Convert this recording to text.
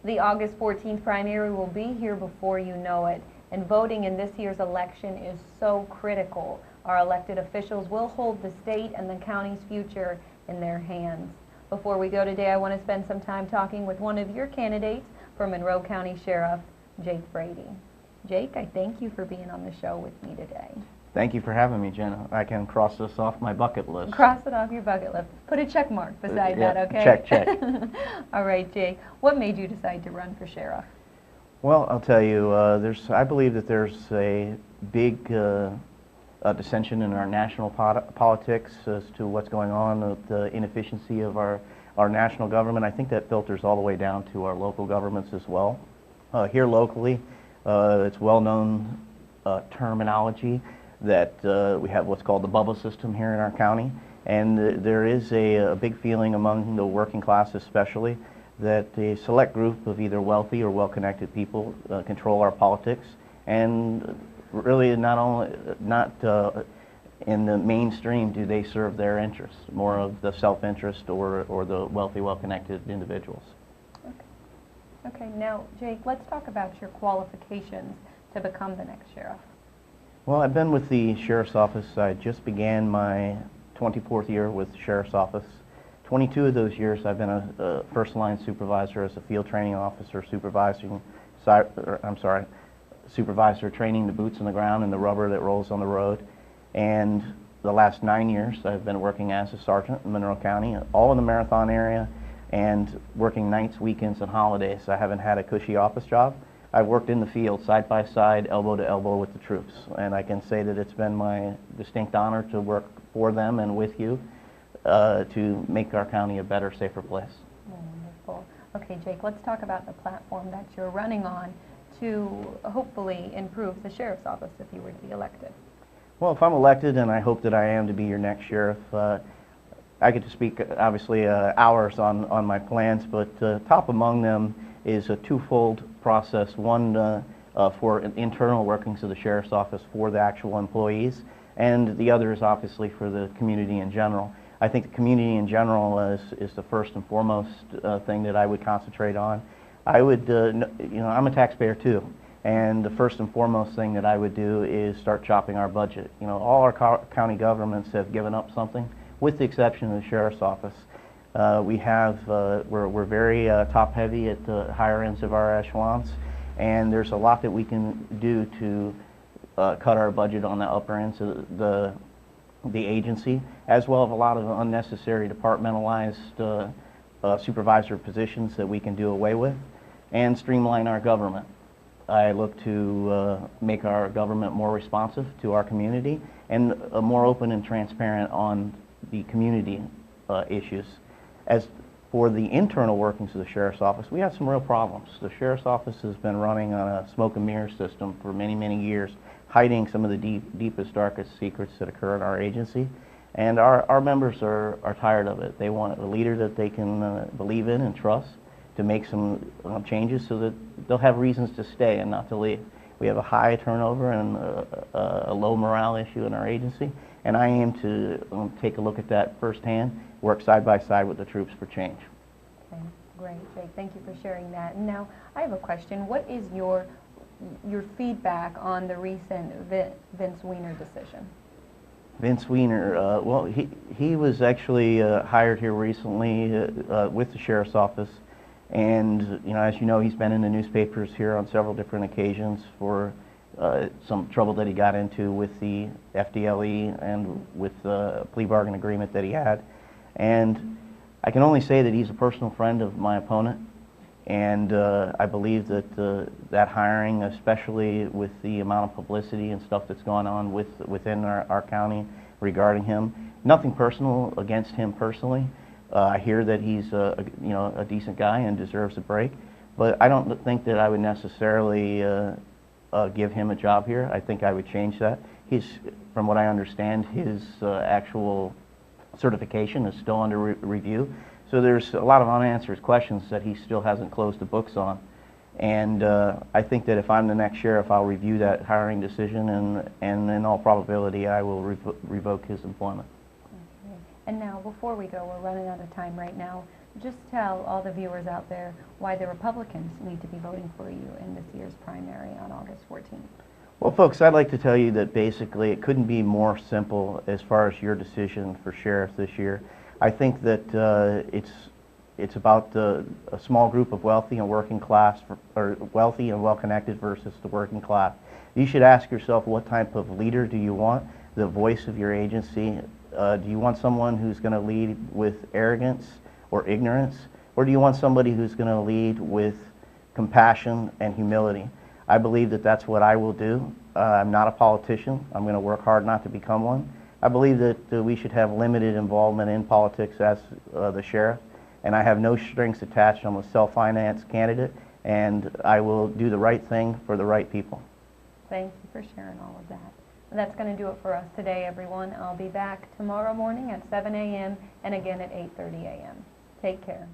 The August 14th primary will be here before you know it, and voting in this year's election is so critical. Our elected officials will hold the state and the county's future in their hands. Before we go today, I want to spend some time talking with one of your candidates for Monroe County Sheriff, Jake Brady. Jake, I thank you for being on the show with me today. Thank you for having me, Jenna. I can cross this off my bucket list. Cross it off your bucket list. Put a check mark beside that, okay? Check. All right, Jake. What made you decide to run for sheriff? Well, I'll tell you, I believe that there's a big dissension in our national politics as to what's going on with the inefficiency of our national government. I think that filters all the way down to our local governments as well. Here locally, it's well-known terminology that we have what's called the bubble system here in our county, and there is a big feeling among the working class especially that a select group of either wealthy or well-connected people control our politics, and really not in the mainstream do they serve their interests, more of the self-interest or the wealthy, well-connected individuals. Okay, now Jake, let's talk about your qualifications to become the next sheriff. Well, I've been with the Sheriff's Office. I just began my 24th year with the Sheriff's Office. 22 of those years I've been a first-line supervisor as a field training officer, supervisor training the boots on the ground and the rubber that rolls on the road. And the last 9 years I've been working as a sergeant in Monroe County, all in the Marathon area, and working nights, weekends, and holidays. I haven't had a cushy office job. I've worked in the field, side by side, elbow to elbow with the troops, and I can say that it's been my distinct honor to work for them and with you to make our county a better, safer place. Wonderful. Okay, Jake, let's talk about the platform that you're running on to hopefully improve the sheriff's office if you were to be elected. Well, if I'm elected, and I hope that I am to be your next sheriff, I get to speak, obviously, hours on my plans, but top among them is a twofold process. One for internal workings of the Sheriff's Office for the actual employees, and the other is obviously for the community in general. I think the community in general is the first and foremost thing that I would concentrate on. I would, I'm a taxpayer too, and the first and foremost thing that I would do is start chopping our budget. All our county governments have given up something, with the exception of the Sheriff's Office. We're very top-heavy at the higher ends of our echelons, and there's a lot that we can do to cut our budget on the upper ends of the agency, as well as a lot of unnecessary departmentalized supervisor positions that we can do away with, and streamline our government. I look to make our government more responsive to our community and more open and transparent on the community issues. As for the internal workings of the Sheriff's Office, we have some real problems. The Sheriff's Office has been running on a smoke and mirror system for many, many years, hiding some of the deepest, darkest secrets that occur in our agency. And our members are tired of it. They want a leader that they can believe in and trust to make some changes so that they'll have reasons to stay and not to leave. We have a high turnover and a low morale issue in our agency, and I aim to take a look at that firsthand, work side by side with the troops for change. Okay, great, Jake. Thank you for sharing that. And now, I have a question. What is your feedback on the recent Vince Weiner decision? Vince Weiner, well, he was actually hired here recently with the Sheriff's Office, and as you know, he's been in the newspapers here on several different occasions for some trouble that he got into with the FDLE and with the plea bargain agreement that he had. And I can only say that he's a personal friend of my opponent, and I believe that that hiring, especially with the amount of publicity and stuff that's gone on within our county regarding him, nothing personal against him personally. I hear that he's a decent guy and deserves a break, but I don't think that I would necessarily give him a job here. I think I would change that. From what I understand, his actual certification is still under review. So there's a lot of unanswered questions that he still hasn't closed the books on. And I think that if I'm the next sheriff, I'll review that hiring decision, and in all probability, I will revoke his employment. Okay. And now, before we go, we're running out of time right now. just tell all the viewers out there why the Republicans need to be voting for you in this year's primary on August 14th. Well, folks, I'd like to tell you that basically it couldn't be more simple as far as your decision for sheriff this year. I think that it's about a small group of wealthy and working class, or wealthy and well-connected versus the working class. You should ask yourself, what type of leader do you want, the voice of your agency? Do you want someone who's going to lead with arrogance or ignorance? Or do you want somebody who's going to lead with compassion and humility? I believe that that's what I will do. I'm not a politician. I'm going to work hard not to become one. I believe that we should have limited involvement in politics as the sheriff, and I have no strings attached. I'm a self-financed candidate, and I will do the right thing for the right people. Thank you for sharing all of that. That's going to do it for us today, everyone. I'll be back tomorrow morning at 7 a.m. and again at 8:30 a.m. Take care.